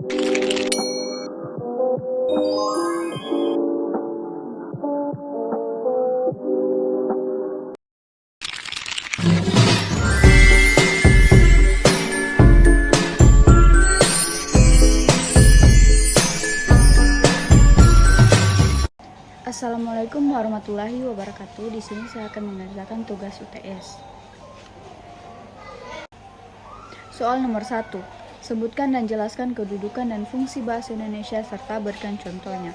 Assalamualaikum warahmatullahi wabarakatuh. Di sini saya akan mengerjakan tugas UTS. Soal nomor 1. Sebutkan dan jelaskan kedudukan dan fungsi bahasa Indonesia serta berikan contohnya.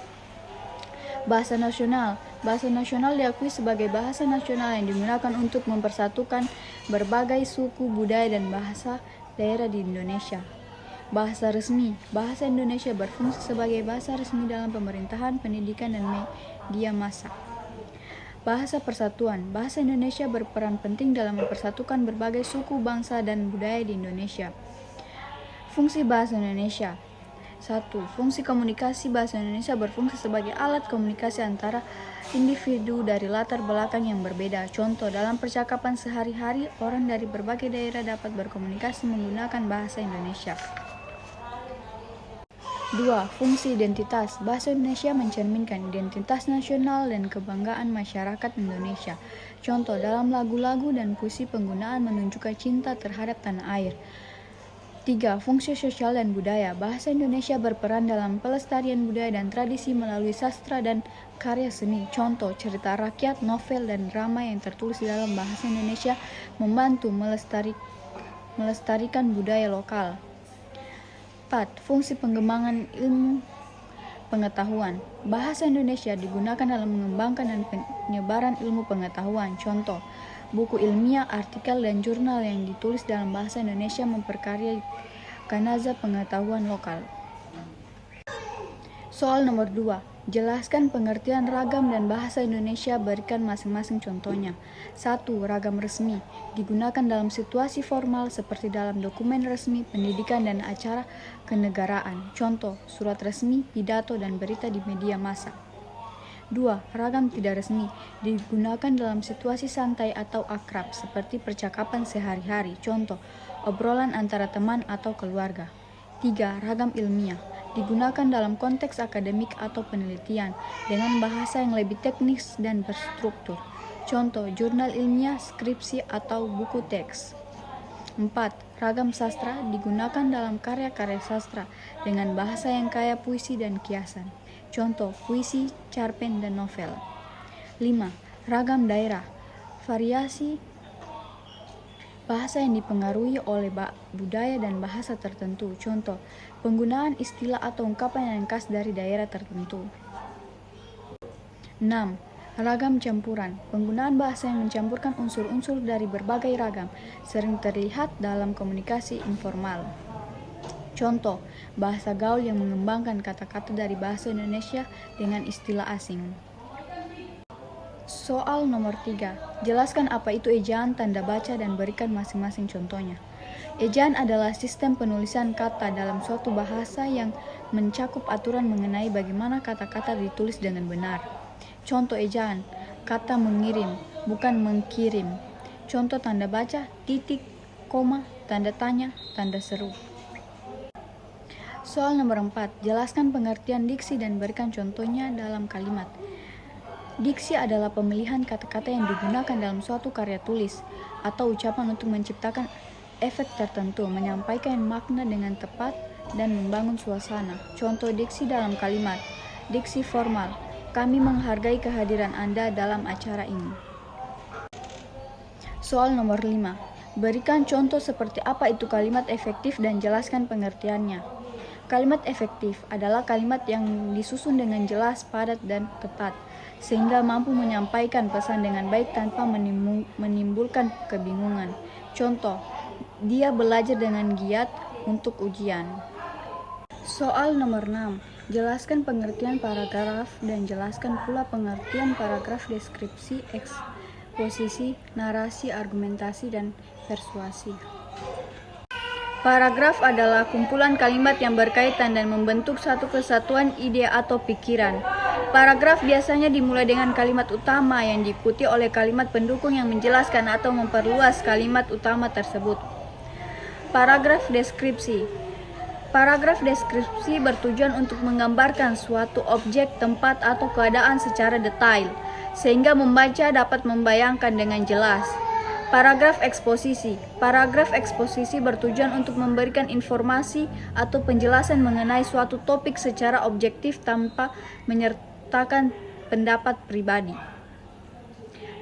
Bahasa nasional. Bahasa nasional diakui sebagai bahasa nasional yang digunakan untuk mempersatukan berbagai suku, budaya, dan bahasa daerah di Indonesia. Bahasa resmi. Bahasa Indonesia berfungsi sebagai bahasa resmi dalam pemerintahan, pendidikan, dan media massa. Bahasa persatuan. Bahasa Indonesia berperan penting dalam mempersatukan berbagai suku, bangsa, dan budaya di Indonesia. Fungsi bahasa Indonesia. 1. Fungsi komunikasi. Bahasa Indonesia berfungsi sebagai alat komunikasi antara individu dari latar belakang yang berbeda. Contoh, dalam percakapan sehari-hari, orang dari berbagai daerah dapat berkomunikasi menggunakan bahasa Indonesia. 2. Fungsi identitas. Bahasa Indonesia mencerminkan identitas nasional dan kebanggaan masyarakat Indonesia. Contoh, dalam lagu-lagu dan puisi penggunaan menunjukkan cinta terhadap tanah air. 3. Fungsi sosial dan budaya. Bahasa Indonesia berperan dalam pelestarian budaya dan tradisi melalui sastra dan karya seni. Contoh, cerita rakyat, novel, dan drama yang tertulis dalam bahasa Indonesia membantu melestarikan budaya lokal. 4. Fungsi pengembangan ilmu pengetahuan. Bahasa Indonesia digunakan dalam mengembangkan dan penyebaran ilmu pengetahuan. Contoh, buku ilmiah, artikel, dan jurnal yang ditulis dalam bahasa Indonesia memperkaya kanaza pengetahuan lokal. Soal nomor 2. Jelaskan pengertian ragam dan bahasa Indonesia, berikan masing-masing contohnya. 1. Ragam resmi. Digunakan dalam situasi formal seperti dalam dokumen resmi, pendidikan, dan acara kenegaraan. Contoh, surat resmi, pidato, dan berita di media massa. 2. Ragam tidak resmi. Digunakan dalam situasi santai atau akrab seperti percakapan sehari-hari. Contoh, obrolan antara teman atau keluarga. 3. Ragam ilmiah. Digunakan dalam konteks akademik atau penelitian dengan bahasa yang lebih teknis dan berstruktur. Contoh, jurnal ilmiah, skripsi, atau buku teks. 4. Ragam sastra. Digunakan dalam karya-karya sastra dengan bahasa yang kaya puisi dan kiasan. Contoh, puisi, cerpen, dan novel. 5. Ragam daerah. Variasi bahasa yang dipengaruhi oleh budaya dan bahasa tertentu. Contoh, penggunaan istilah atau ungkapan yang khas dari daerah tertentu. 6. Ragam campuran. Penggunaan bahasa yang mencampurkan unsur-unsur dari berbagai ragam, sering terlihat dalam komunikasi informal. Contoh, bahasa gaul yang mengembangkan kata-kata dari bahasa Indonesia dengan istilah asing. Soal nomor 3. Jelaskan apa itu ejaan, tanda baca, dan berikan masing-masing contohnya. Ejaan adalah sistem penulisan kata dalam suatu bahasa yang mencakup aturan mengenai bagaimana kata-kata ditulis dengan benar. Contoh ejaan, kata mengirim, bukan mengkirim. Contoh tanda baca, titik, koma, tanda tanya, tanda seru. Soal nomor 4. Jelaskan pengertian diksi dan berikan contohnya dalam kalimat. Diksi adalah pemilihan kata-kata yang digunakan dalam suatu karya tulis atau ucapan untuk menciptakan efek tertentu, menyampaikan makna dengan tepat, dan membangun suasana. Contoh diksi dalam kalimat. Diksi formal. Kami menghargai kehadiran Anda dalam acara ini. Soal nomor 5. Berikan contoh seperti apa itu kalimat efektif dan jelaskan pengertiannya. Kalimat efektif adalah kalimat yang disusun dengan jelas, padat, dan tepat, sehingga mampu menyampaikan pesan dengan baik tanpa menimbulkan kebingungan. Contoh, dia belajar dengan giat untuk ujian. Soal nomor 6. Jelaskan pengertian paragraf dan jelaskan pula pengertian paragraf deskripsi, eksposisi, narasi, argumentasi, dan persuasi. Paragraf adalah kumpulan kalimat yang berkaitan dan membentuk satu kesatuan ide atau pikiran. Paragraf biasanya dimulai dengan kalimat utama yang diikuti oleh kalimat pendukung yang menjelaskan atau memperluas kalimat utama tersebut. Paragraf deskripsi. Paragraf deskripsi bertujuan untuk menggambarkan suatu objek, tempat, atau keadaan secara detail, sehingga membaca dapat membayangkan dengan jelas. Paragraf eksposisi. Paragraf eksposisi bertujuan untuk memberikan informasi atau penjelasan mengenai suatu topik secara objektif tanpa menyertakan pendapat pribadi.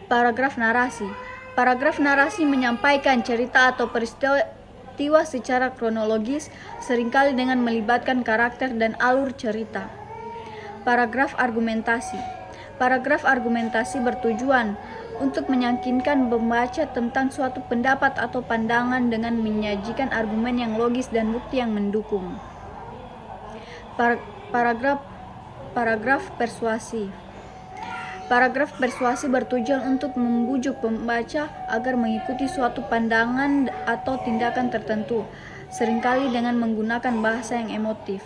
Paragraf narasi. Paragraf narasi menyampaikan cerita atau peristiwa secara kronologis, seringkali dengan melibatkan karakter dan alur cerita. Paragraf argumentasi. Paragraf argumentasi bertujuan untuk meyakinkan pembaca tentang suatu pendapat atau pandangan dengan menyajikan argumen yang logis dan bukti yang mendukung. Paragraf persuasi. Paragraf persuasi bertujuan untuk membujuk pembaca agar mengikuti suatu pandangan atau tindakan tertentu, seringkali dengan menggunakan bahasa yang emotif.